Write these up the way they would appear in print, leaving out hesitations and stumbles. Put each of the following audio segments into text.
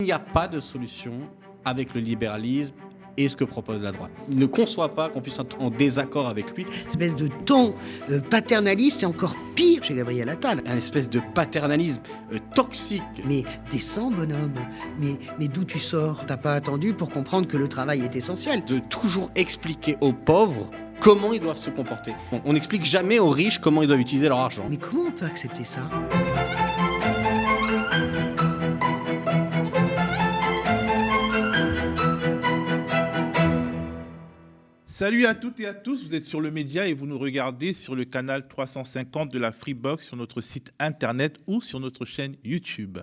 n'y a pas de solution avec le libéralisme et ce que propose la droite. Il ne conçoit pas qu'on puisse être en désaccord avec lui. Cette espèce de ton paternaliste, c'est encore pire chez Gabriel Attal. Un espèce de paternalisme toxique. Mais descends, bonhomme. Mais d'où tu sors? T'as pas attendu pour comprendre que le travail est essentiel. De toujours expliquer aux pauvres comment ils doivent se comporter. On n'explique jamais aux riches comment ils doivent utiliser leur argent. Mais comment on peut accepter ça? Salut à toutes et à tous, vous êtes sur le Média et vous nous regardez sur le canal 350 de la Freebox, sur notre site internet ou sur notre chaîne YouTube.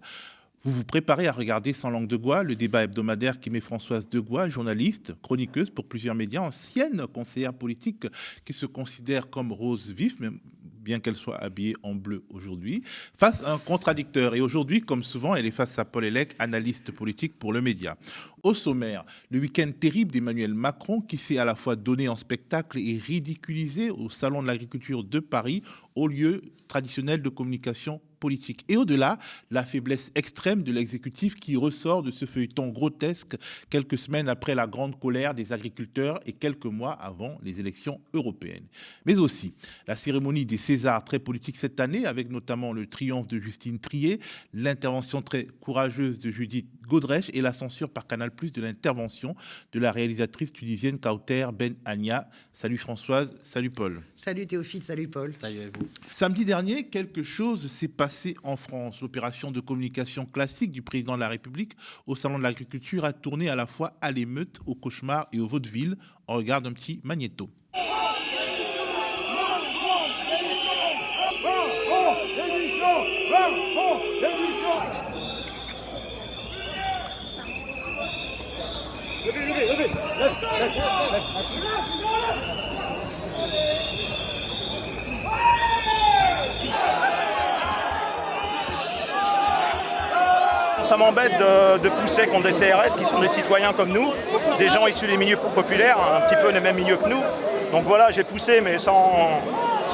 Vous vous préparez à regarder Sans langue de bois, le débat hebdomadaire qui met Françoise Degois, journaliste, chroniqueuse pour plusieurs médias, ancienne conseillère politique qui se considère comme rose vif, même bien qu'elle soit habillée en bleu aujourd'hui, face à un contradicteur. Et aujourd'hui, comme souvent, elle est face à Paul Hellec, analyste politique pour le Média. Au sommaire, le week-end terrible d'Emmanuel Macron qui s'est à la fois donné en spectacle et ridiculisé au Salon de l'Agriculture de Paris, au lieu traditionnel de communication politique. Et au-delà, la faiblesse extrême de l'exécutif qui ressort de ce feuilleton grotesque quelques semaines après la grande colère des agriculteurs et quelques mois avant les élections européennes. Mais aussi la cérémonie des Césars très politique cette année, avec notamment le triomphe de Justine Triet, l'intervention très courageuse de Judith Godrèche et la censure par Canal+ de l'intervention de la réalisatrice tunisienne Kauter Ben Ania. Salut Françoise, salut Paul. Salut Théophile, salut Paul. Salut à vous. Samedi dernier, quelque chose s'est passé en France. L'opération de communication classique du président de la République au Salon de l'Agriculture a tourné à la fois à l'émeute, au cauchemar et au vaudeville. On regarde un petit magnéto. Ça m'embête de pousser contre des CRS qui sont des citoyens comme nous, des gens issus des milieux populaires, un petit peu les mêmes milieux que nous. Donc voilà, j'ai poussé, mais sans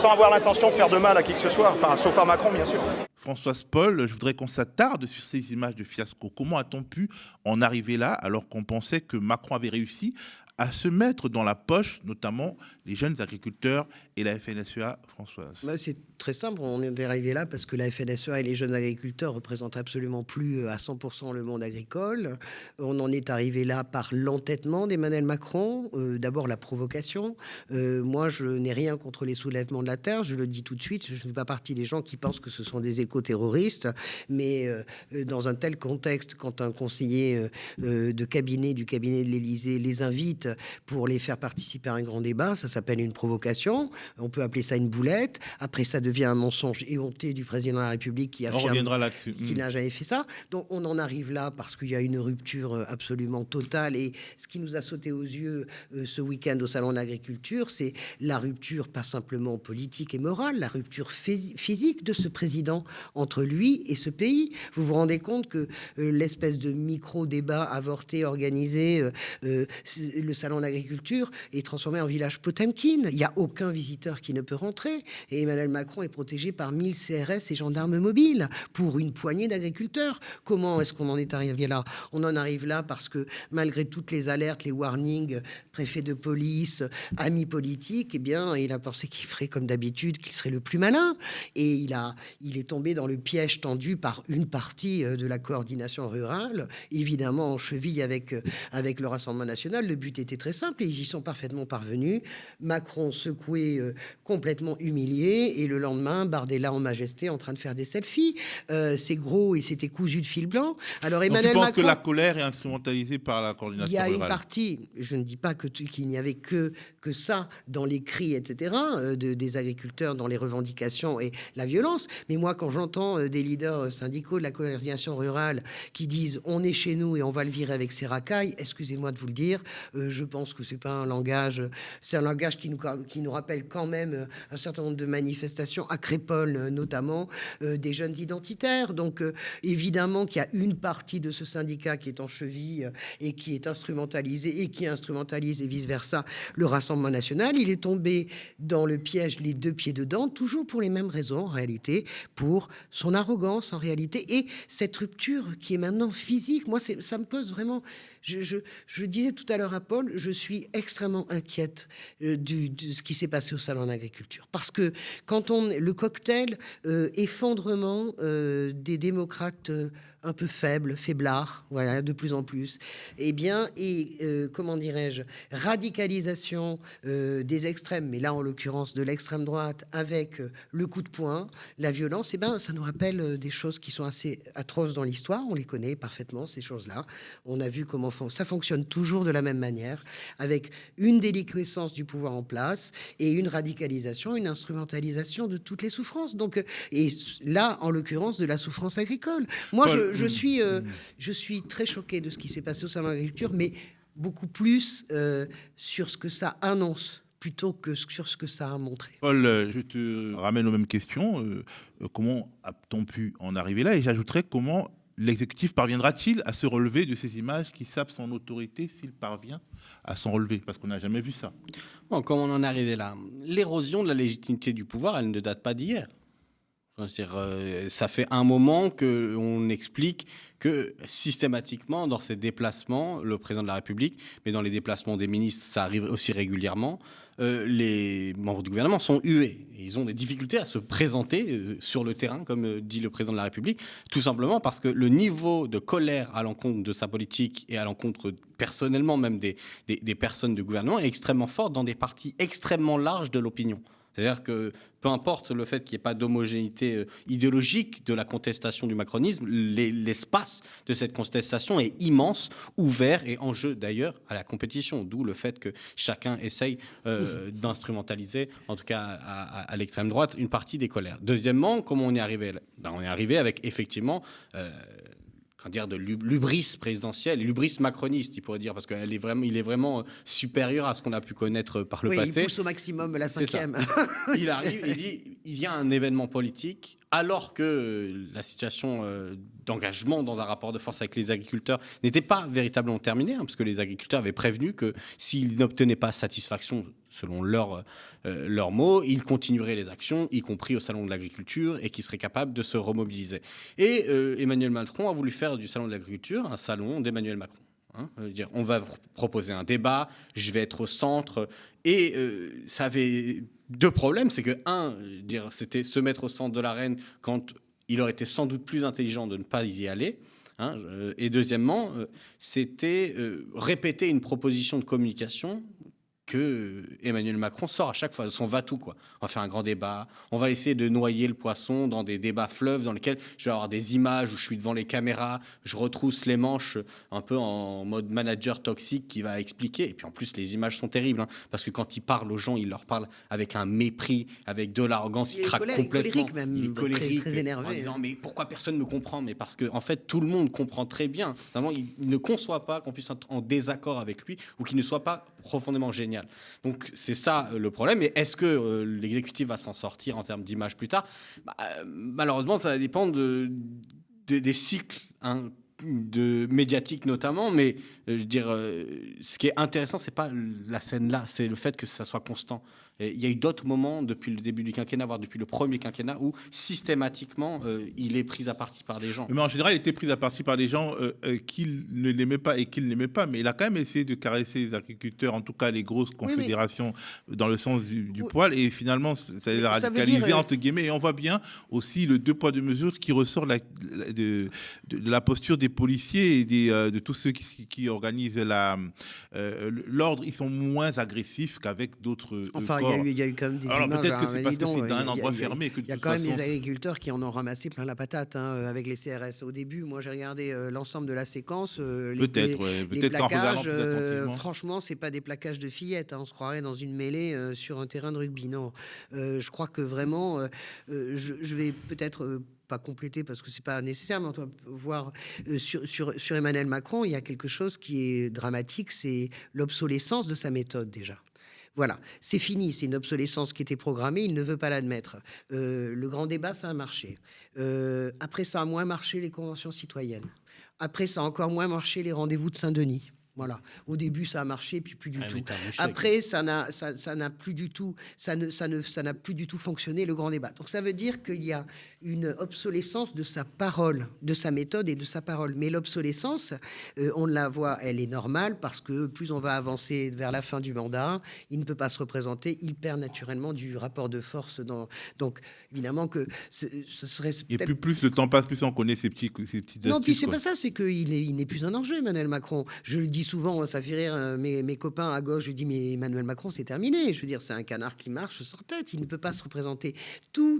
avoir l'intention de faire de mal à qui que ce soit, enfin, sauf à Macron, bien sûr. Françoise Paul, je voudrais qu'on s'attarde sur ces images de fiasco. Comment a-t-on pu en arriver là alors qu'on pensait que Macron avait réussi à se mettre dans la poche, notamment les jeunes agriculteurs et la FNSEA, Françoise? C'est très simple, on est arrivé là parce que la FNSEA et les jeunes agriculteurs représentent absolument plus à 100% le monde agricole. On en est arrivé là par l'entêtement d'Emmanuel Macron, d'abord la provocation. Moi, je n'ai rien contre les soulèvements de la terre, je le dis tout de suite, je ne fais pas partie des gens qui pensent que ce sont des éco-terroristes, mais dans un tel contexte, quand un conseiller du cabinet de l'Élysée les invite pour les faire participer à un grand débat, ça s'appelle une provocation, on peut appeler ça une boulette, après ça devient un mensonge éhonté du président de la République qui affirme qu'il n'a jamais fait ça. Donc on en arrive là parce qu'il y a une rupture absolument totale, et ce qui nous a sauté aux yeux ce week-end au Salon de l'Agriculture, c'est la rupture pas simplement politique et morale, la rupture physique de ce président entre lui et ce pays. Vous vous rendez compte que l'espèce de micro-débat avorté organisé, le Salon de l'Agriculture est transformé en village Potemkin. Il n'y a aucun visiteur qui ne peut rentrer. Et Emmanuel Macron est protégé par 1000 CRS et gendarmes mobiles pour une poignée d'agriculteurs. Comment est-ce qu'on en est arrivé là? On en arrive là parce que malgré toutes les alertes, les warnings, préfet de police, amis politiques, eh bien, il a pensé qu'il ferait comme d'habitude, qu'il serait le plus malin. Et il est tombé dans le piège tendu par une partie de la coordination rurale, évidemment en cheville avec le Rassemblement national. Le but était très simple et ils y sont parfaitement parvenus. Macron secoué, complètement humilié, et le lendemain, Bardella en majesté en train de faire des selfies. C'est gros et c'était cousu de fil blanc. Alors Emmanuel Macron... Tu penses que la colère est instrumentalisée par la coordination rurale? Il y a une partie, je ne dis pas qu'il n'y avait que ça dans les cris, etc., des agriculteurs, dans les revendications et la violence. Mais moi, quand j'entends des leaders syndicaux de la coordination rurale qui disent « on est chez nous et on va le virer avec ses racailles », excusez-moi de vous le dire, je pense que c'est pas un langage, c'est un langage qui nous rappelle quand même un certain nombre de manifestations l'association Acrépol, notamment, des jeunes identitaires. Donc, évidemment qu'il y a une partie de ce syndicat qui est en cheville et qui est instrumentalisé et qui instrumentalise et vice-versa le Rassemblement national. Il est tombé dans le piège les deux pieds dedans, toujours pour les mêmes raisons, en réalité, pour son arrogance, en réalité, et cette rupture qui est maintenant physique. Moi, ça me pose vraiment... Je disais tout à l'heure à Paul, je suis extrêmement inquiète de ce qui s'est passé au Salon d'agriculture. Parce que quand le cocktail effondrement des démocrates un peu faibles, faiblards, voilà, de plus en plus, et comment dirais-je, radicalisation des extrêmes, mais là en l'occurrence de l'extrême droite, avec le coup de poing, la violence, ça nous rappelle des choses qui sont assez atroces dans l'histoire. On les connaît parfaitement, ces choses-là. On a vu comment ça fonctionne toujours de la même manière, avec une déliquescence du pouvoir en place et une radicalisation, une instrumentalisation de toutes les souffrances. Donc, et là, en l'occurrence, de la souffrance agricole. Moi, je suis très choqué de ce qui s'est passé au Salon de l'agriculture, mais beaucoup plus sur ce que ça annonce plutôt que sur ce que ça a montré. Paul, je te ramène aux mêmes questions. Comment a-t-on pu en arriver là? Et j'ajouterais, comment l'exécutif parviendra-t-il à se relever de ces images qui sapent son autorité, s'il parvient à s'en relever? Parce qu'on n'a jamais vu ça. Bon, comment on en est arrivé là? L'érosion de la légitimité du pouvoir, elle ne date pas d'hier. C'est-à-dire, ça fait un moment qu'on explique que systématiquement, dans ses déplacements, le président de la République, mais dans les déplacements des ministres, ça arrive aussi régulièrement, les membres du gouvernement sont hués. Ils ont des difficultés à se présenter sur le terrain, comme dit le président de la République, tout simplement parce que le niveau de colère à l'encontre de sa politique et à l'encontre personnellement même des personnes du gouvernement est extrêmement fort dans des parties extrêmement larges de l'opinion. C'est-à-dire que peu importe le fait qu'il n'y ait pas d'homogénéité idéologique de la contestation du macronisme, l'espace de cette contestation est immense, ouvert et en jeu d'ailleurs à la compétition, d'où le fait que chacun essaye d'instrumentaliser, en tout cas à l'extrême droite, une partie des colères. Deuxièmement, comment on est arrivé là? On est arrivé avec effectivement... de l'hubris présidentielle, l'hubris macroniste, il pourrait dire, parce qu'il est vraiment supérieur à ce qu'on a pu connaître par le passé. Il pousse au maximum la cinquième. Il arrive, il dit, il y a un événement politique, alors que la situation d'engagement dans un rapport de force avec les agriculteurs n'était pas véritablement terminée, parce que les agriculteurs avaient prévenu que s'ils n'obtenaient pas satisfaction, selon leurs mots, ils continueraient les actions, y compris au Salon de l'agriculture, et qu'ils seraient capables de se remobiliser. Et Emmanuel Macron a voulu faire du Salon de l'agriculture un salon d'Emmanuel Macron. On va proposer un débat, je vais être au centre. Et ça avait deux problèmes. C'est que, c'était se mettre au centre de l'arène quand il aurait été sans doute plus intelligent de ne pas y aller. Et deuxièmement, c'était répéter une proposition de communication que Emmanuel Macron sort à chaque fois, son va-tout, quoi. On va faire un grand débat, on va essayer de noyer le poisson dans des débats fleuves dans lesquels je vais avoir des images où je suis devant les caméras, je retrousse les manches un peu en mode manager toxique qui va expliquer. Et puis en plus, les images sont terribles, parce que quand il parle aux gens, il leur parle avec un mépris, avec de l'arrogance, il craque complètement. Il est colérique, très énervé. En disant, mais pourquoi personne ne comprend? Mais parce que, en fait, tout le monde comprend très bien. Vraiment, il ne conçoit pas qu'on puisse être en désaccord avec lui ou qu'il ne soit pas profondément génial. Donc c'est ça le problème. Et est-ce que l'exécutif va s'en sortir en termes d'image plus tard? Malheureusement, ça dépend des cycles de médiatiques notamment. Mais je veux dire, ce qui est intéressant, c'est pas la scène là, c'est le fait que ça soit constant. Et il y a eu d'autres moments depuis le début du quinquennat, voire depuis le premier quinquennat, où systématiquement il est pris à partie par des gens. Mais en général, il était pris à partie par des gens qu'il ne l'aimait pas et qu'il n'aimait pas. Mais il a quand même essayé de caresser les agriculteurs, en tout cas les grosses confédérations, dans le sens du poil. Et finalement, ça les a radicalisés, entre guillemets. Et on voit bien aussi le deux poids, deux mesures qui ressort de la posture des policiers et de tous ceux qui organisent l'ordre. Ils sont moins agressifs qu'avec d'autres corps. Il y a eu quand même des images. Peut-être que c'est parce que c'est un endroit fermé. Il y a quand même des agriculteurs qui en ont ramassé plein la patate avec les CRS. Au début, moi, j'ai regardé l'ensemble de la séquence. Les plaquages, franchement, c'est pas des plaquages de fillettes. On se croirait dans une mêlée sur un terrain de rugby. Non, je crois que vraiment, je vais peut-être pas compléter parce que c'est pas nécessaire, mais on doit voir sur Emmanuel Macron, il y a quelque chose qui est dramatique, c'est l'obsolescence de sa méthode déjà. Voilà, c'est fini, c'est une obsolescence qui était programmée, il ne veut pas l'admettre. Le grand débat, ça a marché. Après, ça a moins marché les conventions citoyennes. Après, ça a encore moins marché les rendez-vous de Saint-Denis. Voilà. Au début, ça a marché, puis plus du tout. Après, ça n'a plus du tout, ça n'a plus du tout fonctionné, le grand débat. Donc, ça veut dire qu'il y a une obsolescence de sa parole, de sa méthode et de sa parole. Mais l'obsolescence, on la voit, elle est normale parce que plus on va avancer vers la fin du mandat, il ne peut pas se représenter, il perd naturellement du rapport de force. Donc, évidemment que ce serait. Et plus le temps passe, plus on connaît ces petites astuces. Non, puis c'est pas ça, c'est qu'il n'est plus un enjeu, Emmanuel Macron. Je le dis souvent, ça fait rire mes copains à gauche. Je dis, mais Emmanuel Macron, c'est terminé. Je veux dire, c'est un canard qui marche sans tête. Il ne peut pas se représenter. Tout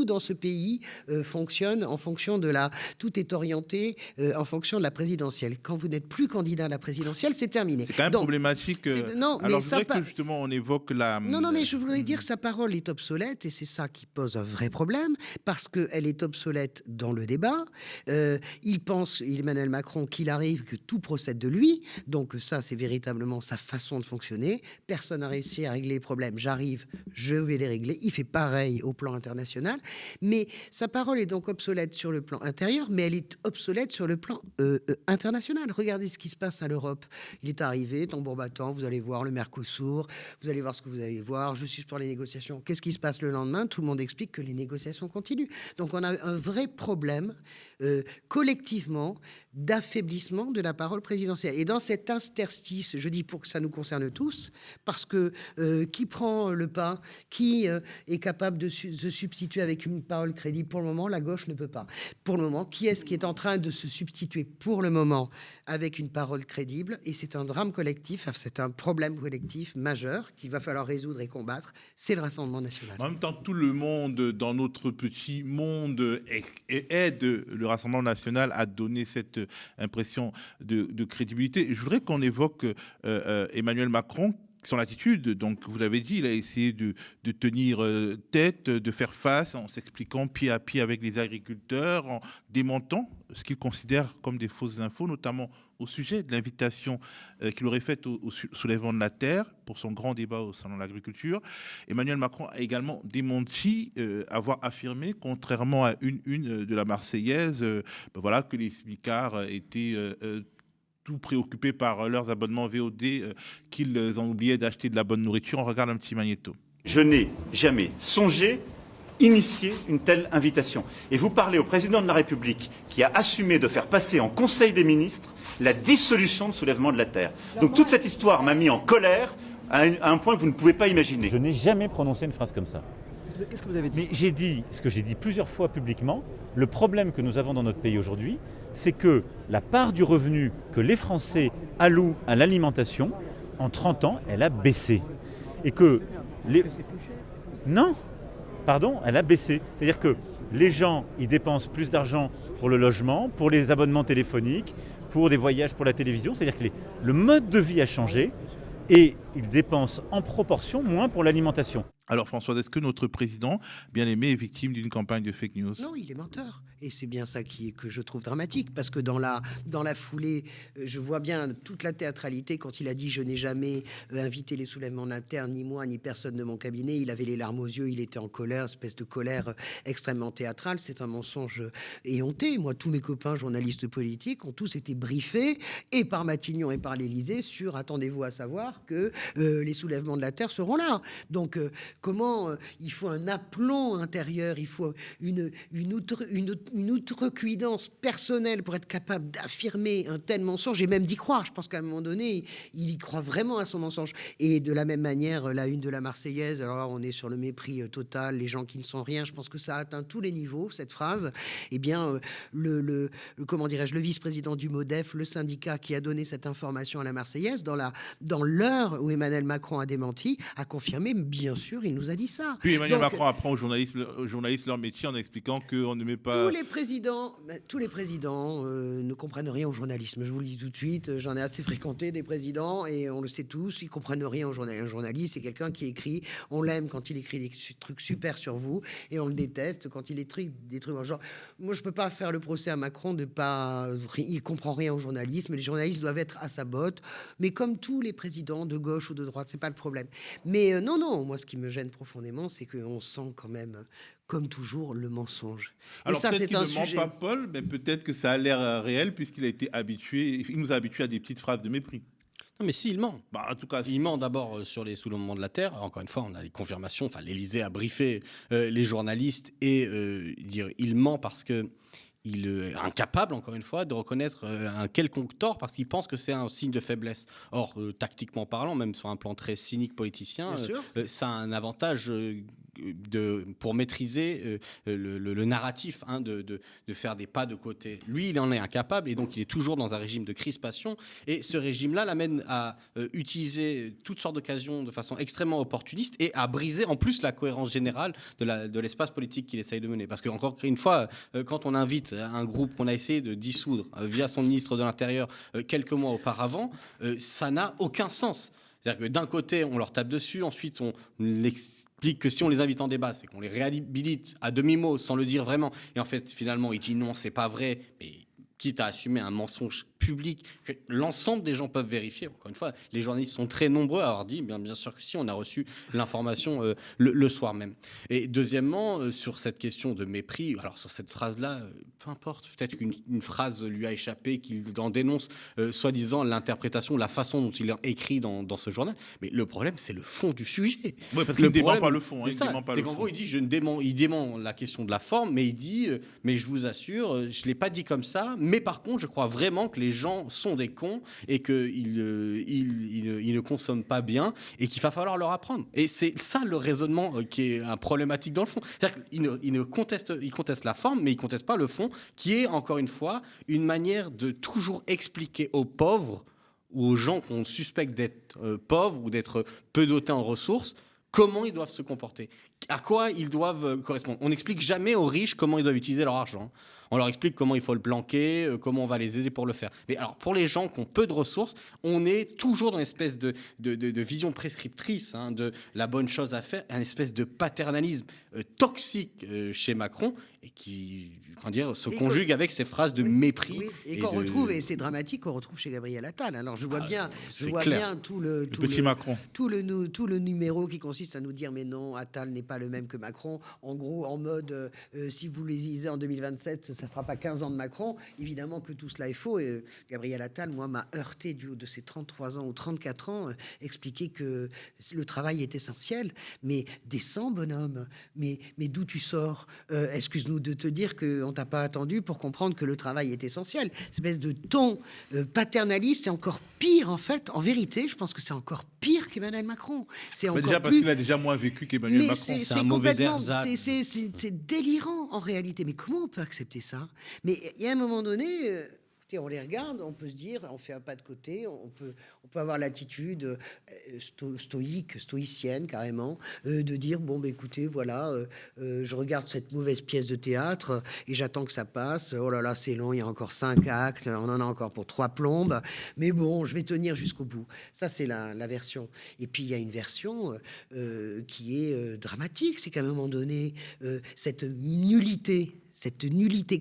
dans ce pays fonctionne en fonction de tout est orienté en fonction de la présidentielle. Quand vous n'êtes plus candidat à la présidentielle, c'est terminé. C'est quand même problématique. Non, alors, mais je voudrais que justement on évoque la. Non, mais je voudrais dire que sa parole est obsolète et c'est ça qui pose un vrai problème parce qu'elle est obsolète dans le débat. Il pense, Emmanuel Macron, qu'il arrive que tout procède de lui. Donc ça, c'est véritablement sa façon de fonctionner. Personne n'a réussi à régler les problèmes. J'arrive, je vais les régler. Il fait pareil au plan international. Mais sa parole est donc obsolète sur le plan intérieur, mais elle est obsolète sur le plan international. Regardez ce qui se passe à l'Europe. Il est arrivé, tambour battant, vous allez voir le Mercosur, vous allez voir ce que vous allez voir, je suis pour les négociations. Qu'est-ce qui se passe le lendemain? Tout le monde explique que les négociations continuent. Donc on a un vrai problème collectivement d'affaiblissement de la parole présidentielle. Et dans cet interstice, je dis pour que ça nous concerne tous, parce que qui prend le pas, qui est capable de se substituer avec une parole crédible? Pour le moment, la gauche ne peut pas. Pour le moment, qui est-ce qui est en train de se substituer pour le moment avec une parole crédible? Et c'est un drame collectif, c'est un problème collectif majeur qu'il va falloir résoudre et combattre, c'est le Rassemblement national. En même temps, tout le monde dans notre petit monde aide le Rassemblement national à donner cette impression de crédibilité. Je voudrais qu'on évoque Emmanuel Macron, son attitude. Donc, vous l'avez dit, il a essayé de tenir tête, de faire face en s'expliquant pied à pied avec les agriculteurs, en démontant ce qu'il considère comme des fausses infos, notamment au sujet de l'invitation qu'il aurait faite au soulèvement de la terre pour son grand débat au salon de l'agriculture. Emmanuel Macron a également démenti avoir affirmé, contrairement à une de la Marseillaise, voilà, que les smicards étaient tout préoccupés par leurs abonnements VOD, qu'ils en oubliaient d'acheter de la bonne nourriture. On regarde un petit magnéto. Je n'ai jamais songé initier une telle invitation. Et vous parlez au président de la République qui a assumé de faire passer en Conseil des ministres la dissolution de soulèvement de la terre. Donc toute cette histoire m'a mis en colère à un point que vous ne pouvez pas imaginer. Je n'ai jamais prononcé une phrase comme ça. Qu'est-ce que vous avez dit? Mais j'ai dit ce que j'ai dit plusieurs fois publiquement. Le problème que nous avons dans notre pays aujourd'hui, c'est que la part du revenu que les Français allouent à l'alimentation, en 30 ans, elle a baissé. Et que les... Non, pardon, elle a baissé. C'est-à-dire que les gens, ils dépensent plus d'argent pour le logement, pour les abonnements téléphoniques, pour des voyages, pour la télévision. C'est-à-dire que le mode de vie a changé et ils dépensent en proportion moins pour l'alimentation. Alors Françoise, est-ce que notre président, bien aimé, est victime d'une campagne de fake news? Non, il est menteur. Et c'est bien ça que je trouve dramatique, parce que dans la foulée, je vois bien toute la théâtralité quand il a dit « je n'ai jamais invité les soulèvements de la terre, ni moi, ni personne de mon cabinet ». Il avait les larmes aux yeux, il était en colère, espèce de colère extrêmement théâtrale. C'est un mensonge éhonté. Moi, tous mes copains journalistes politiques ont tous été briefés, et par Matignon et par l'Élysée, sur « attendez-vous à savoir que les soulèvements de la terre seront là ». Donc, comment il faut un aplomb intérieur, il faut une outrecuidance personnelle pour être capable d'affirmer un tel mensonge et même d'y croire. Je pense qu'à un moment donné, il y croit vraiment à son mensonge. Et de la même manière, la une de la Marseillaise, alors là, on est sur le mépris total, les gens qui ne sont rien. Je pense que ça atteint tous les niveaux, cette phrase. Eh bien, comment dirais-je, le vice-président du MODEF, le syndicat qui a donné cette information à la Marseillaise, dans l'heure où Emmanuel Macron a démenti, a confirmé, bien sûr, il nous a dit ça. Puis Emmanuel Macron apprend aux journalistes leur métier en expliquant qu'on ne met pas tous les présidents ne comprennent rien au journalisme. Je vous le dis tout de suite, j'en ai assez fréquenté des présidents et on le sait tous, ils comprennent rien au journalisme. Un journaliste, c'est quelqu'un qui écrit, on l'aime quand il écrit des trucs super sur vous et on le déteste quand il écrit des trucs genre. Moi, je peux pas faire le procès à Macron il comprend rien au journalisme. Les journalistes doivent être à sa botte, mais comme tous les présidents de gauche ou de droite, c'est pas le problème. Mais non, moi, ce qui me gêne profondément, c'est qu'on sent quand même, comme toujours, le mensonge. Et Alors ça, peut-être c'est qu'il un ne ment sujet. pas Paul, mais peut-être que ça a l'air réel puisqu'il a été habitué, il nous a habitués à des petites phrases de mépris. Non, mais si, il ment. Bah, en tout cas, Il ment d'abord sur les soulèvements de la Terre. Encore une fois, on a les confirmations. Enfin, l'Élysée a briefé les journalistes et il ment parce que il est incapable, encore une fois, de reconnaître un quelconque tort parce qu'il pense que c'est un signe de faiblesse. Or, tactiquement parlant, même sur un plan très cynique politicien, Bien sûr. ça a un avantage pour maîtriser le narratif, hein, de faire des pas de côté. Lui, il en est incapable et donc il est toujours dans un régime de crispation. Et ce régime-là l'amène à utiliser toutes sortes d'occasions de façon extrêmement opportuniste et à briser en plus la cohérence générale de l'espace politique qu'il essaye de mener. Parce que, encore une fois, quand on invite un groupe qu'on a essayé de dissoudre via son ministre de l'Intérieur quelques mois auparavant, ça n'a aucun sens. C'est-à-dire que d'un côté, on leur tape dessus, ensuite on explique que si on les invite en débat, c'est qu'on les réhabilite à demi-mot sans le dire vraiment. Et en fait, finalement, il dit non, c'est pas vrai. Mais quitte à assumer un mensonge public que l'ensemble des gens peuvent vérifier. Encore une fois, les journalistes sont très nombreux à avoir dit, bien sûr que si, on a reçu l'information le soir même. Et deuxièmement, sur cette question de mépris, alors sur cette phrase-là, peu importe, peut-être qu'une phrase lui a échappé, qu'il en dénonce soi-disant l'interprétation, la façon dont il est écrit dans ce journal. Mais le problème, c'est le fond du sujet. oui, parce qu'il ne dément pas le fond. C'est ça. C'est qu'en gros, il dit, il dément la question de la forme, mais il dit, mais je vous assure, je ne l'ai pas dit comme ça, mais par contre, je crois vraiment que les gens sont des cons et qu'ils ne consomment pas bien et qu'il va falloir leur apprendre. Et c'est ça le raisonnement qui est un problématique dans le fond. C'est-à-dire qu'il conteste la forme, mais il ne conteste pas le fond, qui est, encore une fois, une manière de toujours expliquer aux pauvres ou aux gens qu'on suspecte d'être pauvres ou d'être peu dotés en ressources comment ils doivent se comporter, à quoi ils doivent correspondre. On n'explique jamais aux riches comment ils doivent utiliser leur argent. On leur explique comment il faut le planquer, comment on va les aider pour le faire. Mais alors, pour les gens qui ont peu de ressources, on est toujours dans une espèce de vision prescriptrice hein, de la bonne chose à faire, une espèce de paternalisme toxique chez Macron et qui se conjugue avec ces phrases de mépris. Oui, et qu'on retrouve, et c'est dramatique, qu'on retrouve chez Gabriel Attal. Alors, je vois bien tout le Macron. Tout le numéro qui consiste à nous dire mais non, Attal n'est pas le même que Macron. En gros, en mode, si vous les lisez en 2027, ça fera pas 15 ans de Macron. Évidemment que tout cela est faux. Et Gabriel Attal, moi, m'a heurté du haut de ses 33 ans ou 34 ans, expliquer que le travail est essentiel. Mais descends, bonhomme. Mais d'où tu sors excuse-nous de te dire qu'on t'a pas attendu pour comprendre que le travail est essentiel. Cette espèce de ton paternaliste, c'est encore pire, en fait. En vérité, je pense que c'est encore pire qu'Emmanuel Macron. C'est encore déjà parce qu'il a déjà moins vécu qu'Emmanuel Macron. C'est un mauvais ersatz. C'est délirant en réalité. Mais comment on peut accepter ça? Mais il y a un moment donné, on les regarde, on peut se dire, on fait un pas de côté, on peut avoir l'attitude stoïcienne carrément, de dire bon, écoutez, voilà, je regarde cette mauvaise pièce de théâtre et j'attends que ça passe. Oh là là, c'est long, il y a encore 5 actes, on en a encore pour 3 plombes, mais bon, je vais tenir jusqu'au bout. Ça, c'est la version. Et puis il y a une version qui est dramatique, c'est qu'à un moment donné, cette nullité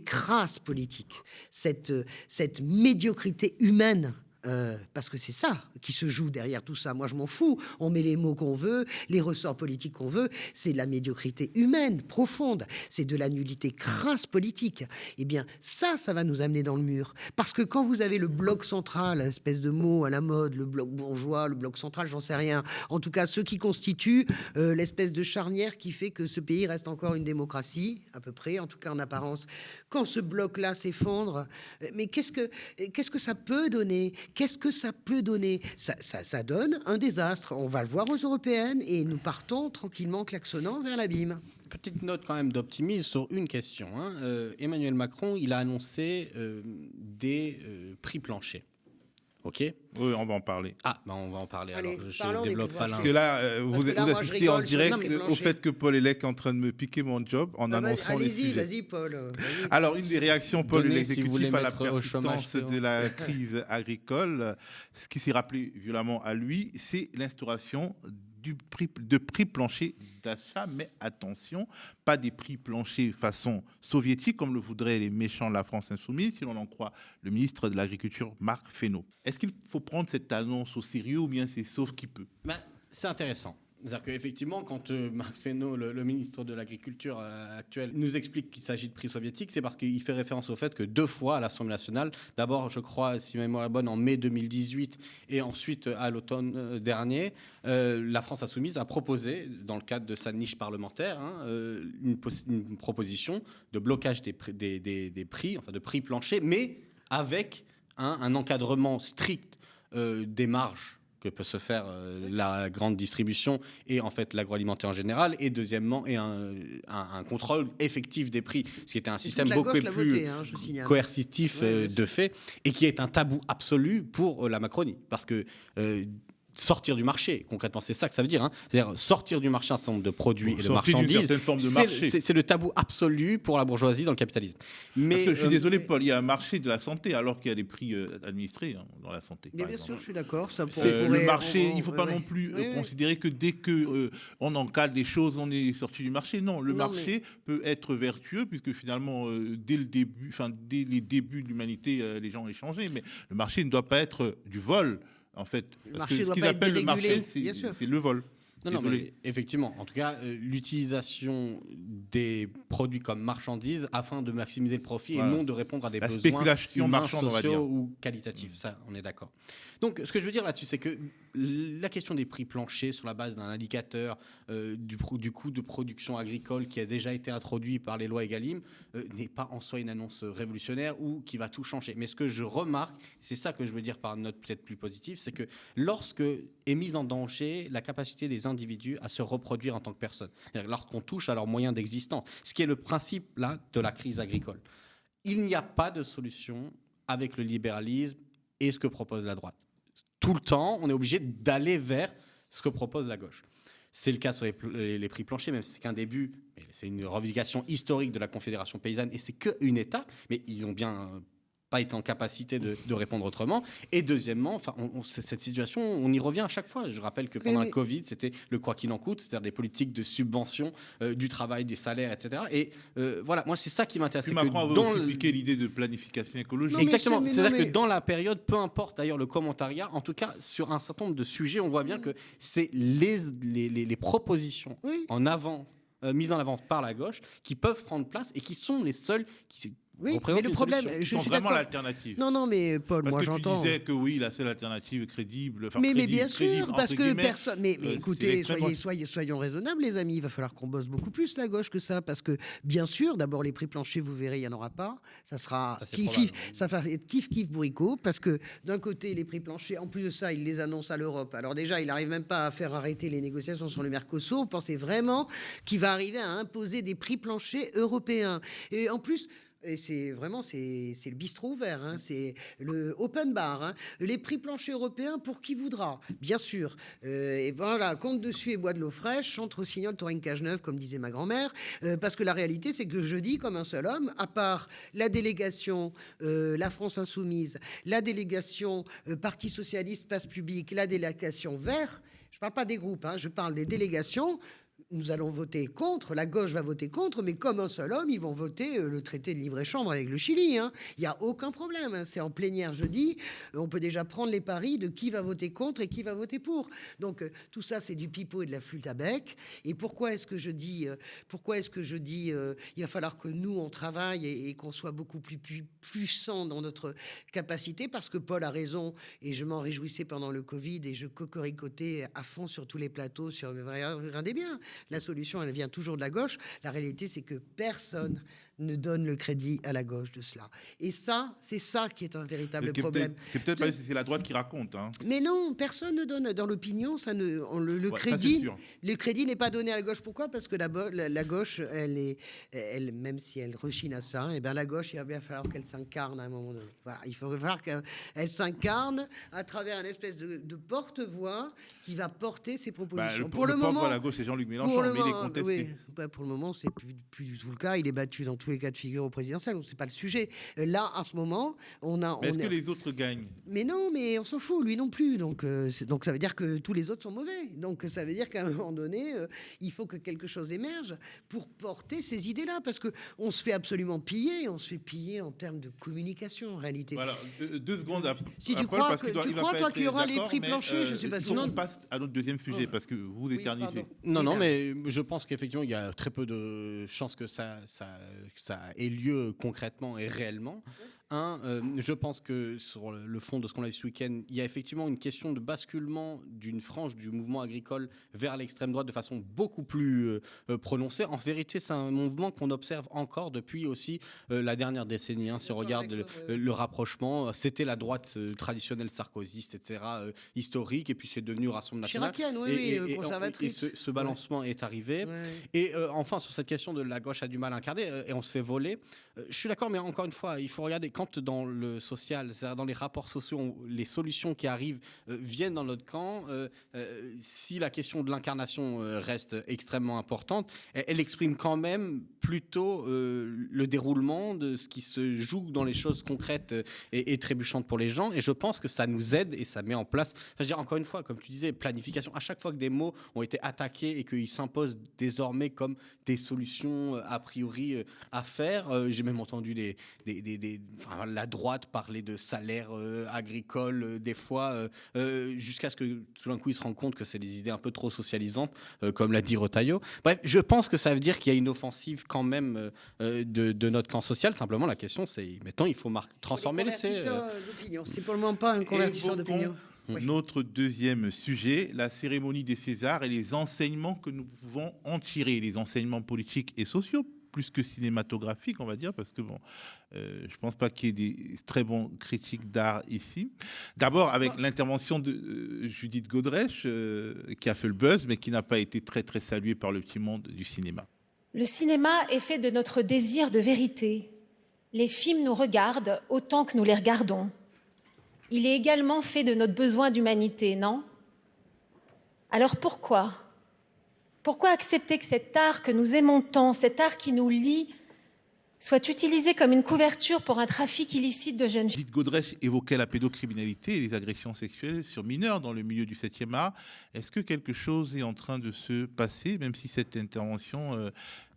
crasse politique, cette médiocrité humaine, parce que c'est ça qui se joue derrière tout ça. Moi, je m'en fous. On met les mots qu'on veut, les ressorts politiques qu'on veut. C'est de la médiocrité humaine, profonde. C'est de la nullité crasse politique. Eh bien, ça va nous amener dans le mur. Parce que quand vous avez le bloc central, espèce de mot à la mode, le bloc bourgeois, le bloc central, j'en sais rien. En tout cas, ceux qui constituent l'espèce de charnière qui fait que ce pays reste encore une démocratie, à peu près, en tout cas en apparence. Quand ce bloc-là s'effondre, mais qu'est-ce que ça peut donner ? Qu'est-ce que ça peut donner ? Ça donne un désastre. On va le voir aux européennes et nous partons tranquillement klaxonnant vers l'abîme. Petite note quand même d'optimisme sur une question. Emmanuel Macron, il a annoncé des prix planchers. Ok. Oui, on va en parler. Ah, bah on va en parler. Allez, Alors, je parlons des développe plus pas proches. Parce l'un. que là, vous, Parce que là, vous moi, je assistez en rigole sur les direct prix au planchers. fait que Paul Hellec est en train de me piquer mon job en annonçant les Allez-y, sujets. vas-y, Paul. Vas-y. Alors, une des réactions, Paul, de Donnez, si vous voulez l'exécutif à la mettre au chômage, persistance de la crise agricole, ce qui s'est rappelé violemment à lui, c'est l'instauration de prix planchers d'achat, mais attention, pas des prix planchers façon soviétique, comme le voudraient les méchants de la France insoumise, si l'on en croit le ministre de l'Agriculture, Marc Fesneau. Est-ce qu'il faut prendre cette annonce au sérieux ou bien c'est sauf qui peut? Ben, c'est intéressant. C'est-à-dire qu'effectivement, quand Marc Fesneau, le ministre de l'Agriculture actuel, nous explique qu'il s'agit de prix soviétiques, c'est parce qu'il fait référence au fait que 2 fois à l'Assemblée nationale, d'abord, je crois, si ma mémoire est bonne, en mai 2018 et ensuite à l'automne dernier, la France insoumise a proposé, dans le cadre de sa niche parlementaire, une proposition de blocage des prix, enfin de prix planchers, mais avec un encadrement strict des marges que peut se faire la grande distribution et en fait l'agroalimentaire en général, et deuxièmement un contrôle effectif des prix, ce qui était un système beaucoup plus je signale. coercitif de fait, et qui est un tabou absolu pour la Macronie, parce que sortir du marché, concrètement, c'est ça que ça veut dire. C'est-à-dire sortir du marché un certain nombre de produits et de marchandises. C'est le tabou absolu pour la bourgeoisie dans le capitalisme. Mais, parce que je suis désolé, Paul, il y a un marché de la santé alors qu'il y a des prix administrés dans la santé. Mais bien sûr, je suis d'accord. Le marché, il ne faut pas non plus considérer que dès qu'on encadre les choses, on est sorti du marché. Non, le marché peut être vertueux puisque finalement, dès les débuts de l'humanité, les gens ont échangé. Mais le marché ne doit pas être du vol. En fait, parce que ce qu'ils appellent le marché, c'est le vol. Non, mais effectivement, en tout cas, l'utilisation des produits comme marchandises afin de maximiser le profit et non de répondre à des besoins spéculation humains, marchande, sociaux ou qualitatifs. Ça, on est d'accord. Donc, ce que je veux dire là-dessus, c'est que la question des prix planchers sur la base d'un indicateur du coût de production agricole qui a déjà été introduit par les lois Egalim n'est pas en soi une annonce révolutionnaire ou qui va tout changer. Mais ce que je remarque, c'est ça que je veux dire par une note peut-être plus positive, c'est que lorsque est mise en danger la capacité des individus à se reproduire en tant que personne, lorsqu'on touche à leurs moyens d'existence, ce qui est le principe là de la crise agricole. Il n'y a pas de solution avec le libéralisme et ce que propose la droite. Tout le temps, on est obligé d'aller vers ce que propose la gauche. C'est le cas sur les prix planchers, même si c'est qu'un début, mais c'est une revendication historique de la Confédération paysanne et c'est qu'une étape, mais ils ont bien pas été en capacité de répondre autrement. Et deuxièmement, cette situation, on y revient à chaque fois. Je rappelle que pendant le Covid, c'était le quoi qu'il en coûte, c'est-à-dire des politiques de subvention du travail, des salaires, etc. Et voilà, moi, c'est ça qui m'intéresse. Macron avait aussi piqué l'idée de planification écologique. Exactement. C'est-à-dire que dans la période, peu importe d'ailleurs le commentariat, en tout cas, sur un certain nombre de sujets, on voit bien que c'est les propositions en avant, mises en avant par la gauche qui peuvent prendre place et qui sont les seules qui oui, mais le problème, je suis vraiment l'alternative. Non, mais Paul, moi j'entends. Tu disais que oui, la seule alternative crédible. Mais bien sûr, parce que personne. Mais écoutez, soyons raisonnables, les amis. Il va falloir qu'on bosse beaucoup plus la gauche que ça, parce que bien sûr, d'abord les prix planchers, vous verrez, il y en aura pas. Ça sera ça va être kiff bourricot, parce que d'un côté les prix planchers, en plus de ça, ils les annoncent à l'Europe. Alors déjà, il n'arrive même pas à faire arrêter les négociations sur le Mercosur. Vous pensez vraiment qu'il va arriver à imposer des prix planchers européens? Et en plus. Et c'est vraiment c'est le bistrot ouvert, c'est le open bar. Les prix planchers européens pour qui voudra, bien sûr. Et voilà, compte dessus et bois de l'eau fraîche, chante rossignol, t'auras une cage neuve, comme disait ma grand-mère. Parce que la réalité, c'est que je dis comme un seul homme, à part la délégation La France Insoumise, la délégation Parti Socialiste, Place Publique, la délégation Vert, je ne parle pas des groupes, je parle des délégations. Nous allons voter contre, la gauche va voter contre, mais comme un seul homme, ils vont voter le traité de libre-échange avec le Chili. Il n'y a aucun problème. C'est en plénière jeudi. On peut déjà prendre les paris de qui va voter contre et qui va voter pour. Donc tout ça, c'est du pipeau et de la flûte à bec. Et pourquoi est-ce que je dis, il va falloir que nous, on travaille et qu'on soit beaucoup plus puissants dans notre capacité, parce que Paul a raison, et je m'en réjouissais pendant le Covid, et je cocoricotais à fond sur tous les plateaux, regardez bien. La solution, elle vient toujours de la gauche. La réalité, c'est que personne ne donne le crédit à la gauche de cela. Et ça, c'est ça qui est un véritable problème. C'est peut-être parce que c'est la droite qui raconte. Hein. Mais non, personne ne donne. Dans l'opinion, le crédit n'est pas donné à la gauche. Pourquoi ? Parce que la gauche, même si elle rechigne à ça, eh bien, la gauche, il va bien falloir qu'elle s'incarne à un moment donné. Voilà, il va falloir qu'elle s'incarne à travers une espèce de porte-voix qui va porter ses propositions. Pour le moment, la gauche, c'est Jean-Luc Mélenchon, mais il est contesté. Oui, pour le moment, c'est plus du tout le cas. Il est battu dans tous les cas de figure au présidentiel. Donc, c'est pas le sujet. Là, en ce moment, est-ce que les autres gagnent ? Mais non, mais on s'en fout, lui non plus. Donc ça veut dire que tous les autres sont mauvais. Donc ça veut dire qu'à un moment donné, il faut que quelque chose émerge pour porter ces idées-là. Parce qu'on se fait absolument piller. On se fait piller en termes de communication, en réalité. Voilà, 2 secondes. Si tu crois, toi, qu'il y aura les prix planchers, je ne sais pas si... On passe à notre deuxième sujet, parce que vous éternisez. Non, mais je pense qu'effectivement, il y a très peu de chances que ça ait lieu concrètement et réellement. Je pense que sur le fond de ce qu'on a vu ce week-end, il y a effectivement une question de basculement d'une frange du mouvement agricole vers l'extrême droite de façon beaucoup plus prononcée. En vérité, c'est un mouvement qu'on observe encore depuis aussi la dernière décennie. Si on regarde le rapprochement, c'était la droite traditionnelle sarkozyste, etc., historique, et puis c'est devenu Rassemblement national. Chiracienne, conservatrice. Et ce balancement est arrivé. Ouais. Et enfin, sur cette question de la gauche a du mal à incarner, et on se fait voler, je suis d'accord, mais encore une fois, il faut regarder quand dans le social, c'est-à-dire dans les rapports sociaux, les solutions qui arrivent viennent dans notre camp. Si la question de l'incarnation reste extrêmement importante, elle exprime quand même plutôt le déroulement de ce qui se joue dans les choses concrètes et trébuchantes pour les gens. Et je pense que ça nous aide et ça met en place, je veux dire, encore une fois, comme tu disais, planification. À chaque fois que des mots ont été attaqués et qu'ils s'imposent désormais comme des solutions a priori à faire, j'ai même entendu la droite parler de salaire agricole des fois, jusqu'à ce que tout d'un coup ils se rendent compte que c'est des idées un peu trop socialisantes, comme l'a dit Retailleau. Bref, je pense que ça veut dire qu'il y a une offensive quand même de notre camp social. Simplement, la question c'est maintenant il faut transformer l'essai. C'est pour le moment pas un convertisseur d'opinion. Oui. Notre deuxième sujet, la cérémonie des Césars et les enseignements que nous pouvons en tirer, les enseignements politiques et sociaux, plus que cinématographiques, on va dire, parce que je pense pas qu'il y ait des très bons critiques d'art ici. D'abord, avec l'intervention de Judith Godrèche, qui a fait le buzz, mais qui n'a pas été très, très saluée par le petit monde du cinéma. Le cinéma est fait de notre désir de vérité. Les films nous regardent autant que nous les regardons. Il est également fait de notre besoin d'humanité, non ? Alors pourquoi accepter que cet art que nous aimons tant, cet art qui nous lie, soit utilisé comme une couverture pour un trafic illicite de jeunes filles ? Judith Godrèche évoquait la pédocriminalité et les agressions sexuelles sur mineurs dans le milieu du 7e art. Est-ce que quelque chose est en train de se passer, même si cette intervention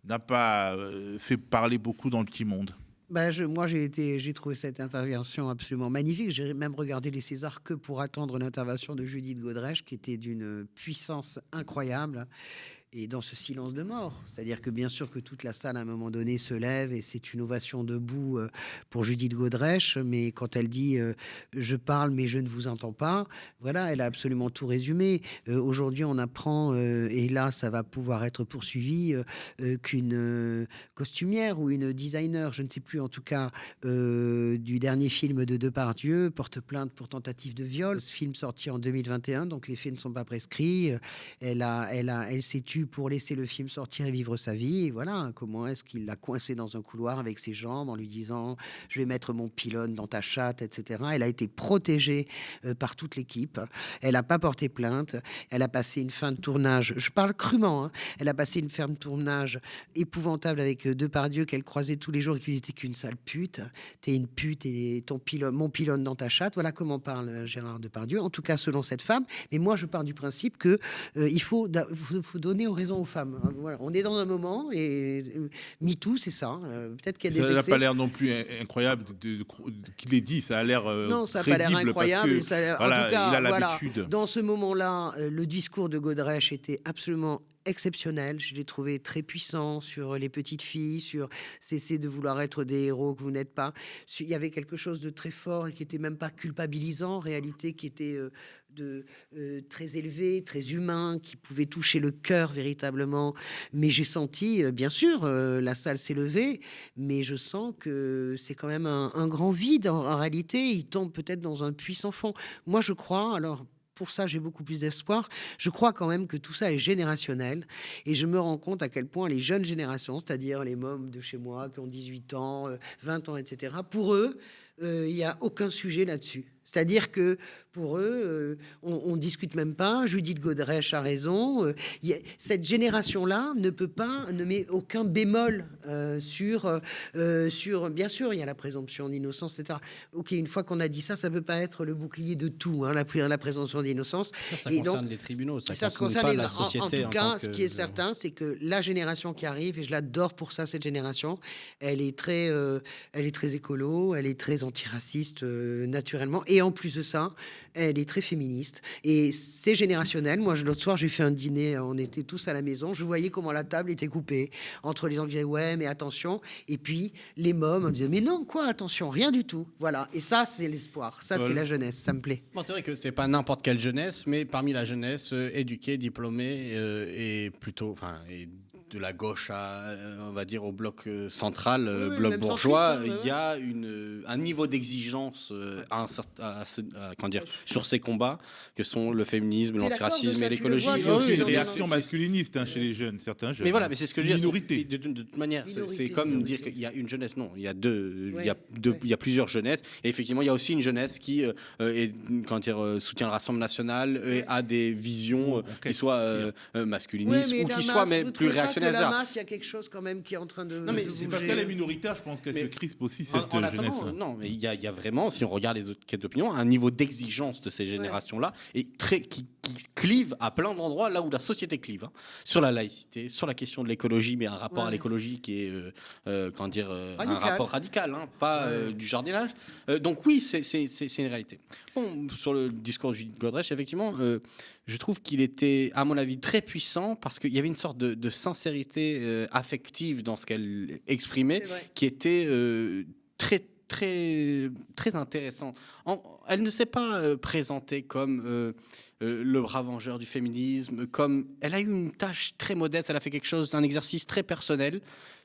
n'a pas fait parler beaucoup dans le petit monde ? Moi, j'ai trouvé cette intervention absolument magnifique. J'ai même regardé les Césars que pour attendre l'intervention de Judith Godrèche, qui était d'une puissance incroyable. Et dans ce silence de mort, c'est-à-dire que bien sûr que toute la salle à un moment donné se lève et c'est une ovation debout pour Judith Godrèche, mais quand elle dit je parle mais je ne vous entends pas, voilà, elle a absolument tout résumé. Aujourd'hui on apprend, et là ça va pouvoir être poursuivi, qu'une costumière ou une designer, je ne sais plus en tout cas, du dernier film de Depardieu porte plainte pour tentative de viol. Ce film sorti en 2021, donc les faits ne sont pas prescrits. Elle s'est tue pour laisser le film sortir et vivre sa vie. Et voilà, comment est-ce qu'il l'a coincée dans un couloir avec ses jambes en lui disant « je vais mettre mon pylône dans ta chatte », etc. Elle a été protégée par toute l'équipe. Elle n'a pas porté plainte. Elle a passé une fin de tournage, je parle crûment, hein. Elle a passé une fin de tournage épouvantable avec Depardieu qu'elle croisait tous les jours et qui n'était qu'une sale pute. T'es une pute et mon pylône dans ta chatte. Voilà comment parle Gérard Depardieu, en tout cas selon cette femme. Mais moi, je pars du principe que il faut donner raison aux femmes. Voilà. On est dans un moment et MeToo, c'est ça. Peut-être qu'il y a des excès. Ça n'a excès. pas l'air non plus incroyable qu'il ait dit. Ça a l'air non, ça n'a pas l'air incroyable. Que, ça, voilà, en tout cas, il a l'habitude. dans ce moment-là, le discours de Godrèche était absolument exceptionnel. Je l'ai trouvé très puissant sur les petites filles, sur cesser de vouloir être des héros que vous n'êtes pas. Il y avait quelque chose de très fort et qui était même pas culpabilisant en réalité, qui était très élevé, très humain, qui pouvait toucher le cœur véritablement. Mais j'ai senti, bien sûr, la salle s'est levée, mais je sens que c'est quand même un grand vide. En réalité, il tombe peut-être dans un puits sans fond. Moi, je crois, alors pour ça, j'ai beaucoup plus d'espoir. Je crois quand même que tout ça est générationnel. Et je me rends compte à quel point les jeunes générations, c'est-à-dire les mômes de chez moi qui ont 18 ans, 20 ans, etc., pour eux, il n'y a aucun sujet là-dessus. C'est-à-dire que pour eux, on ne discute même pas. Judith Godrèche a raison. Cette génération-là ne met aucun bémol sur. Bien sûr, il y a la présomption d'innocence, etc. Ok, une fois qu'on a dit ça, ça ne peut pas être le bouclier de tout, hein, la présomption d'innocence. Ça concerne les tribunaux, ça concerne pas la société. En tout cas, ce qui est certain, c'est que la génération qui arrive, et je l'adore pour ça, cette génération, elle est très écolo, elle est très antiraciste naturellement. Et en plus de ça, elle est très féministe. Et c'est générationnel. Moi, l'autre soir, j'ai fait un dîner, on était tous à la maison. Je voyais comment la table était coupée entre les gens qui disaient « ouais, mais attention ». Et puis, les mômes, on disait « mais non, quoi, attention, rien du tout ». Voilà. Et ça, c'est l'espoir. Ça, c'est la jeunesse. Ça me plaît. Bon, c'est vrai que c'est pas n'importe quelle jeunesse, mais parmi la jeunesse éduquée, diplômée et plutôt... de la gauche à, on va dire, au bloc central, bloc bourgeois, il y a un niveau d'exigence sur ces combats que sont le féminisme, l'antiracisme et l'écologie. Il y a aussi une réaction masculiniste chez les jeunes, certains jeunes. Mais voilà, mais c'est ce que je veux dire. Minorité. De toute manière, c'est comme dire qu'il y a une jeunesse. Non, il y a il y a plusieurs jeunesses. Et effectivement, il y a aussi une jeunesse qui soutient le Rassemblement national et a des visions qui soient masculinistes ou qui soient même plus réactionnaires. La masse, il y a quelque chose quand même qui est en train de. Non, mais c'est parce qu'elle est minoritaire, je pense qu'elle se crispe aussi cette jeunesse. Non, mais il y a vraiment, si on regarde les autres quêtes d'opinion, un niveau d'exigence de ces générations-là et qui clive à plein d'endroits là où la société clive, hein, sur la laïcité, sur la question de l'écologie, mais un rapport à l'écologie qui est, un rapport radical, hein, pas du jardinage. Donc oui, c'est une réalité. Bon, sur le discours de Judith Godrèche, effectivement, je trouve qu'il était, à mon avis, très puissant parce qu'il y avait une sorte de sincérité affective dans ce qu'elle exprimait qui était très intéressante. Elle ne s'est pas présentée comme le bras vengeur du féminisme, comme elle a eu une tâche très modeste, elle a fait quelque chose, un exercice très personnel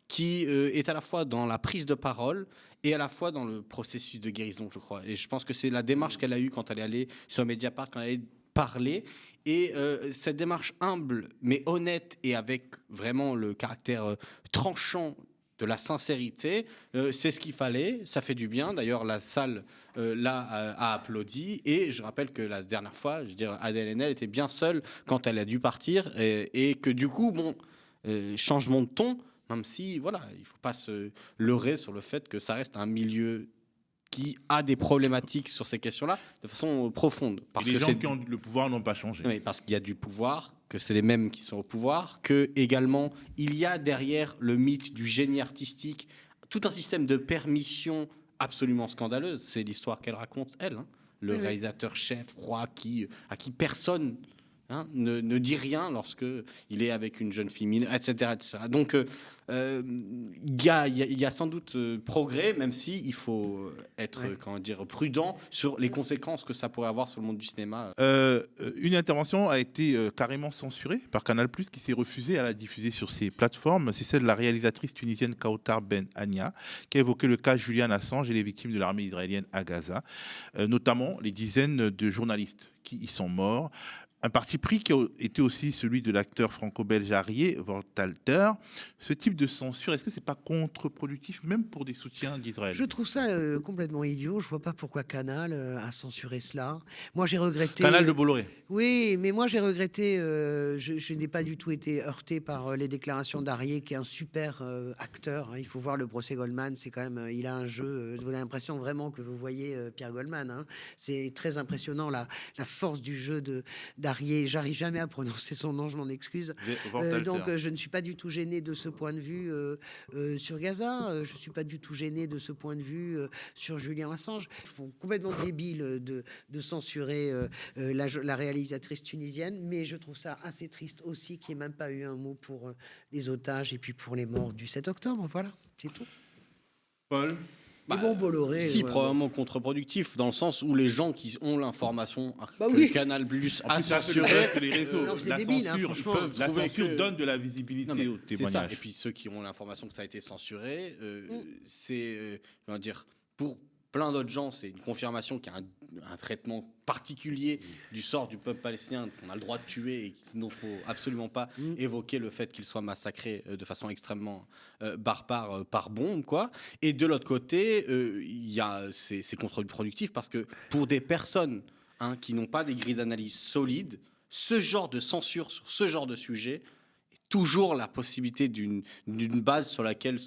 qui est à la fois dans la prise de parole et à la fois dans le processus de guérison, je crois. Et je pense que c'est la démarche qu'elle a eue quand elle est allée sur Mediapart, quand elle est parler. Et cette démarche humble, mais honnête et avec vraiment le caractère tranchant de la sincérité, c'est ce qu'il fallait. Ça fait du bien. D'ailleurs, la salle a applaudi. Et je rappelle que la dernière fois, je veux dire, Adèle Haenel était bien seule quand elle a dû partir et que du coup, changement de ton, même si, voilà, il ne faut pas se leurrer sur le fait que ça reste un milieu qui a des problématiques sur ces questions-là de façon profonde. Parce que les gens qui ont le pouvoir n'ont pas changé. Oui, parce qu'il y a du pouvoir, que c'est les mêmes qui sont au pouvoir, que également il y a derrière le mythe du génie artistique tout un système de permission absolument scandaleuse. C'est l'histoire qu'elle raconte, elle, hein. Le réalisateur chef, roi, à qui personne ne dit rien lorsque il est avec une jeune fille mineure, etc., etc. Donc, il y a sans doute progrès, même si il faut être prudent sur les conséquences que ça pourrait avoir sur le monde du cinéma. Une intervention a été carrément censurée par Canal+, qui s'est refusé à la diffuser sur ses plateformes. C'est celle de la réalisatrice tunisienne Kautar Ben Ania, qui a évoqué le cas Julian Assange et les victimes de l'armée israélienne à Gaza, notamment les dizaines de journalistes qui y sont morts. Un parti pris qui a été aussi celui de l'acteur franco-belge Arié Vortalter. Ce type de censure, est-ce que c'est pas contre-productif, même pour des soutiens d'Israël ? Je trouve ça complètement idiot. Je vois pas pourquoi Canal a censuré cela. Moi, j'ai regretté... Canal de Bolloré. Oui, mais moi, j'ai regretté... je n'ai pas du tout été heurté par les déclarations d'Arié, qui est un super acteur. Hein. Il faut voir le procès Goldman. C'est quand même... il a un jeu... Vous avez l'impression vraiment que vous voyez Pierre Goldman. Hein. C'est très impressionnant, la force du jeu d'Arié. Arié, j'arrive jamais à prononcer son nom, je m'en excuse. Donc je ne suis pas du tout gêné de ce point de vue sur Gaza, je ne suis pas du tout gêné de ce point de vue sur Julian Assange. Je trouve complètement débile de censurer la réalisatrice tunisienne, mais je trouve ça assez triste aussi qu'il n'y ait même pas eu un mot pour les otages et puis pour les morts du 7 octobre. Voilà, c'est tout. Paul? Bon, Bolloré. Si, probablement contre-productif, dans le sens où les gens qui ont l'information que oui. Canal Plus En a plus, ça fait le censuré, reste que les réseaux. Non, c'est La débile, hein, censure, franchement. la trouver censure que- donne de la visibilité Non, mais au c'est ça. témoignage. Et puis ceux qui ont l'information que ça a été censuré, c'est, je veux dire, pour plein d'autres gens, c'est une confirmation qu'il y a un traitement particulier du sort du peuple palestinien qu'on a le droit de tuer et qu'il ne faut absolument pas évoquer le fait qu'il soit massacré de façon extrêmement barbare par bombe, quoi. Et de l'autre côté, c'est contre-productif parce que pour des personnes qui n'ont pas des grilles d'analyse solides, ce genre de censure sur ce genre de sujet toujours la possibilité d'une base sur laquelle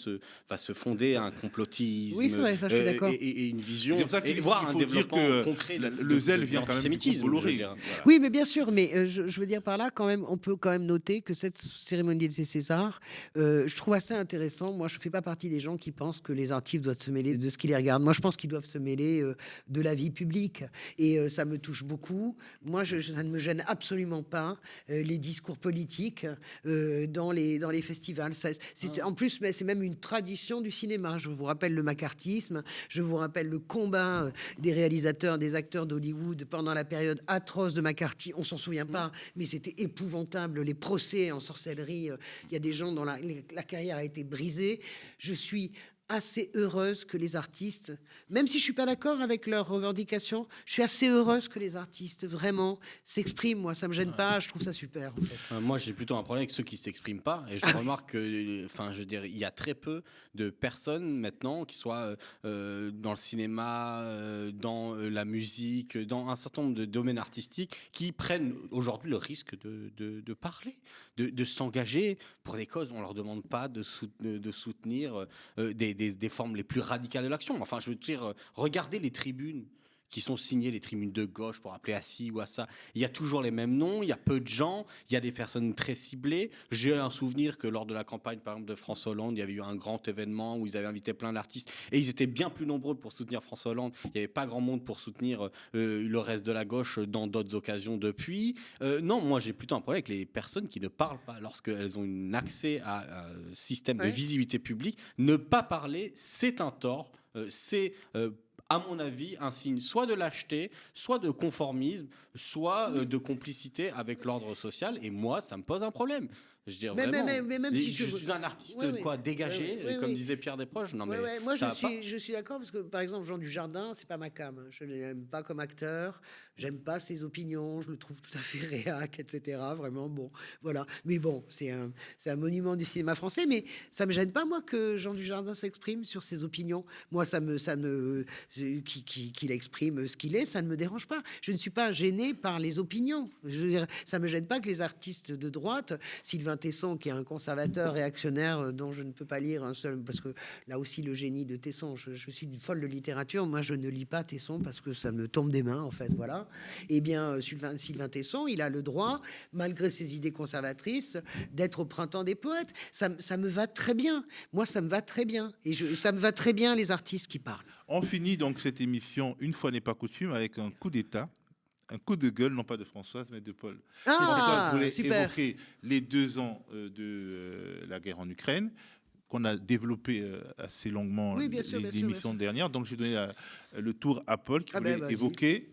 va se fonder un complotisme. Oui, c'est vrai, ça, je suis d'accord. Et une vision, C'est pour ça qu'il et voir un faut dire développement que concret le zèle vient quand même du l'antisémitisme, groupe Bolloré. je veux dire. Voilà. Oui, mais bien sûr, mais je veux dire par là, quand même, on peut quand même noter que cette cérémonie des Césars, je trouve assez intéressant. Moi, je ne fais pas partie des gens qui pensent que les artistes doivent se mêler de ce qui les regarde. Moi, je pense qu'ils doivent se mêler de la vie publique. Et ça me touche beaucoup. Moi, ça ne me gêne absolument pas les discours politiques dans les festivals. En plus, mais c'est même une tradition du cinéma. Je vous rappelle le macartisme, je vous rappelle le combat des réalisateurs, des acteurs d'Hollywood pendant la période atroce de McCarthy. On s'en souvient pas, mais c'était épouvantable. Les procès en sorcellerie, il y a des gens dont la carrière a été brisée. Je suis assez heureuse que les artistes, même si je suis pas d'accord avec leurs revendications, je suis assez heureuse que les artistes vraiment s'expriment. Moi, ça me gêne pas. Je trouve ça super. En fait. Moi, j'ai plutôt un problème avec ceux qui s'expriment pas. Et je remarque que, enfin, je veux dire, il y a très peu de personnes maintenant qui soient dans le cinéma, dans la musique, dans un certain nombre de domaines artistiques, qui prennent aujourd'hui le risque de parler, de s'engager pour des causes. On leur demande pas de soutenir des formes les plus radicales de l'action. Enfin, je veux dire, regardez les tribunes qui sont signées, les tribunes de gauche pour appeler à ci ou à ça. Il y a toujours les mêmes noms, il y a peu de gens, il y a des personnes très ciblées. J'ai un souvenir que lors de la campagne, par exemple, de François Hollande, il y avait eu un grand événement où ils avaient invité plein d'artistes et ils étaient bien plus nombreux pour soutenir François Hollande. Il n'y avait pas grand monde pour soutenir le reste de la gauche dans d'autres occasions depuis. Non, moi, j'ai plutôt un problème avec les personnes qui ne parlent pas lorsqu'elles ont un accès à un système de visibilité publique. Ne pas parler, c'est un tort. C'est à mon avis, un signe soit de lâcheté, soit de conformisme, soit de complicité avec l'ordre social. Et moi, ça me pose un problème. Je veux dire, mais même si je suis un artiste dégagé, comme disait Pierre Desproges. Non, mais moi, je suis d'accord parce que, par exemple, Jean Dujardin, c'est pas ma came. Je ne l'aime pas comme acteur. J'aime pas ses opinions. Je le trouve tout à fait réac, etc. Vraiment, bon, voilà. Mais bon, c'est un monument du cinéma français. Mais ça me gêne pas, moi, que Jean Dujardin s'exprime sur ses opinions. Moi, qu'il exprime ce qu'il est, ça ne me dérange pas. Je ne suis pas gêné par les opinions. Je veux dire, ça me gêne pas que les artistes de droite, Sylvain Tesson, qui est un conservateur réactionnaire dont je ne peux pas lire un seul, parce que là aussi le génie de Tesson, je suis une folle de littérature, moi je ne lis pas Tesson parce que ça me tombe des mains en fait, voilà. Eh bien Sylvain Tesson, il a le droit, malgré ses idées conservatrices, d'être au printemps des poètes. Ça me va très bien. Moi ça me va très bien. Et ça me va très bien les artistes qui parlent. On finit donc cette émission, une fois n'est pas coutume, avec un coup d'État. Un coup de gueule, non pas de Françoise, mais de Paul. Françoise voulait évoquer les 2 ans de la guerre en Ukraine, qu'on a développé assez longuement l'émission dernière. Donc, j'ai donné le tour à Paul, qui voulait évoquer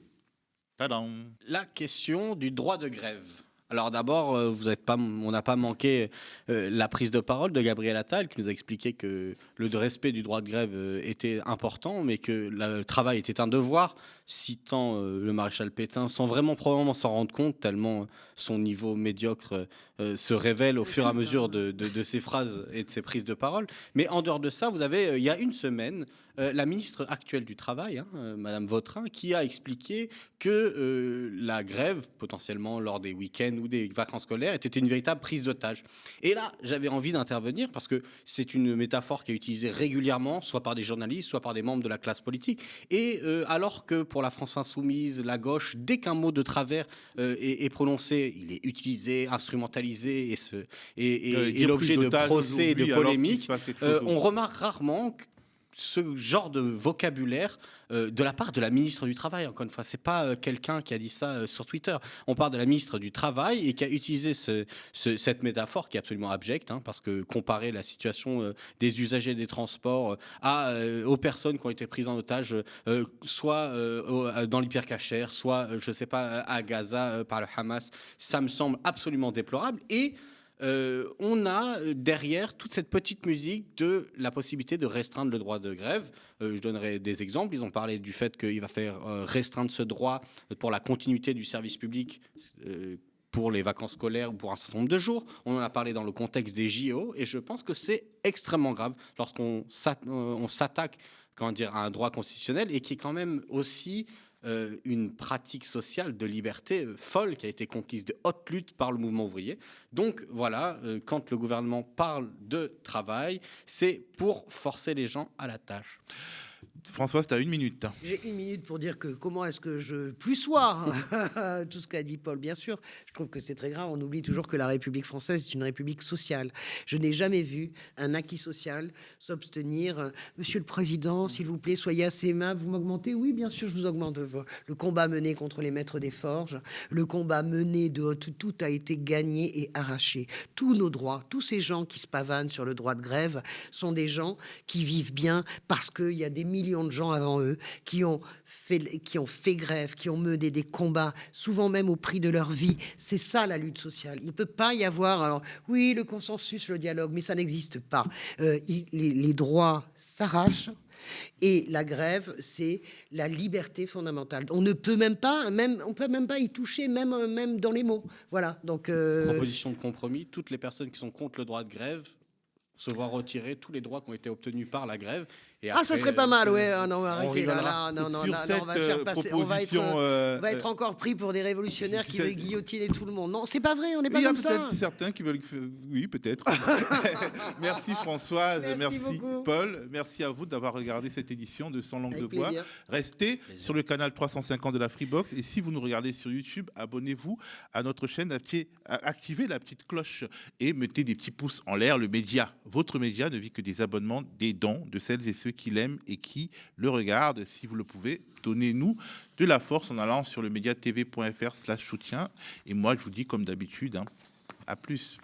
la question du droit de grève. Alors d'abord, on n'a pas manqué la prise de parole de Gabriel Attal qui nous a expliqué que le respect du droit de grève était important, mais que le travail était un devoir, citant le maréchal Pétain, sans vraiment probablement s'en rendre compte, tellement son niveau médiocre se révèle au fur et à mesure de ses phrases et de ses prises de parole. Mais en dehors de ça, vous avez, il y a une semaine, la ministre actuelle du Travail, Madame Vautrin, qui a expliqué que la grève, potentiellement lors des week-ends ou des vacances scolaires, était une véritable prise d'otage. Et là, j'avais envie d'intervenir parce que c'est une métaphore qui est utilisée régulièrement, soit par des journalistes, soit par des membres de la classe politique. Et alors que pour la France insoumise, la gauche, dès qu'un mot de travers est prononcé, il est utilisé, instrumentalisé et l'objet de procès et de polémiques. On remarque rarement ce genre de vocabulaire de la part de la ministre du Travail. Encore une fois, c'est pas quelqu'un qui a dit ça sur Twitter. On parle de la ministre du Travail et qui a utilisé cette métaphore qui est absolument abjecte, hein, parce que comparer la situation des usagers des transports aux personnes qui ont été prises en otage, soit dans l'hypercachère, soit, je sais pas, à Gaza par le Hamas, ça me semble absolument déplorable. Et on a derrière toute cette petite musique de la possibilité de restreindre le droit de grève. Je donnerai des exemples. Ils ont parlé du fait qu'il va faire restreindre ce droit pour la continuité du service public pour les vacances scolaires ou pour un certain nombre de jours. On en a parlé dans le contexte des JO et je pense que c'est extrêmement grave lorsqu'on s'attaque à un droit constitutionnel et qui est quand même aussi une pratique sociale de liberté folle qui a été conquise de haute lutte par le mouvement ouvrier. Donc voilà, quand le gouvernement parle de travail, c'est pour forcer les gens à la tâche. Françoise, tu as 1 minute. J'ai 1 minute pour dire que comment est-ce que je plus soir tout ce qu'a dit Paul. Bien sûr, je trouve que c'est très grave. On oublie toujours que la République française est une république sociale. Je n'ai jamais vu un acquis social s'obtenir. Monsieur le Président, s'il vous plaît, soyez assez aimable. Vous m'augmentez? Oui, bien sûr, je vous augmente. Le combat mené contre les maîtres des forges, le combat mené de tout a été gagné et arraché. Tous nos droits, tous ces gens qui se pavanent sur le droit de grève sont des gens qui vivent bien parce qu'il y a des millions de gens avant eux qui ont fait grève, qui ont mené des combats, souvent même au prix de leur vie. C'est ça la lutte sociale. Il ne peut pas y avoir, alors oui, le consensus, le dialogue, mais ça n'existe pas. Les droits s'arrachent. Et la grève, c'est la liberté fondamentale. On ne peut même pas, on peut même pas y toucher, même dans les mots. Voilà. Donc proposition de compromis. Toutes les personnes qui sont contre le droit de grève se voir retirer tous les droits qui ont été obtenus par la grève. Et après, ça serait pas mal, ouais. Non, arrêtez là, non, on va se faire passer. On va être encore pris pour des révolutionnaires qui veulent guillotiner tout le monde. Non, c'est pas vrai, on n'est pas comme ça. Il y a peut-être certains qui veulent. Oui, peut-être. Merci Françoise, merci Paul, merci à vous d'avoir regardé cette édition de Sans langue de bois. Restez sur le canal 350 de la Freebox et si vous nous regardez sur YouTube, abonnez-vous à notre chaîne, activez la petite cloche et mettez des petits pouces en l'air. Le média, votre média ne vit que des abonnements, des dons de celles et ceux qui l'aiment et qui le regardent. Si vous le pouvez, donnez-nous de la force en allant sur le mediatv.fr/soutien. Et moi, je vous dis comme d'habitude, à plus.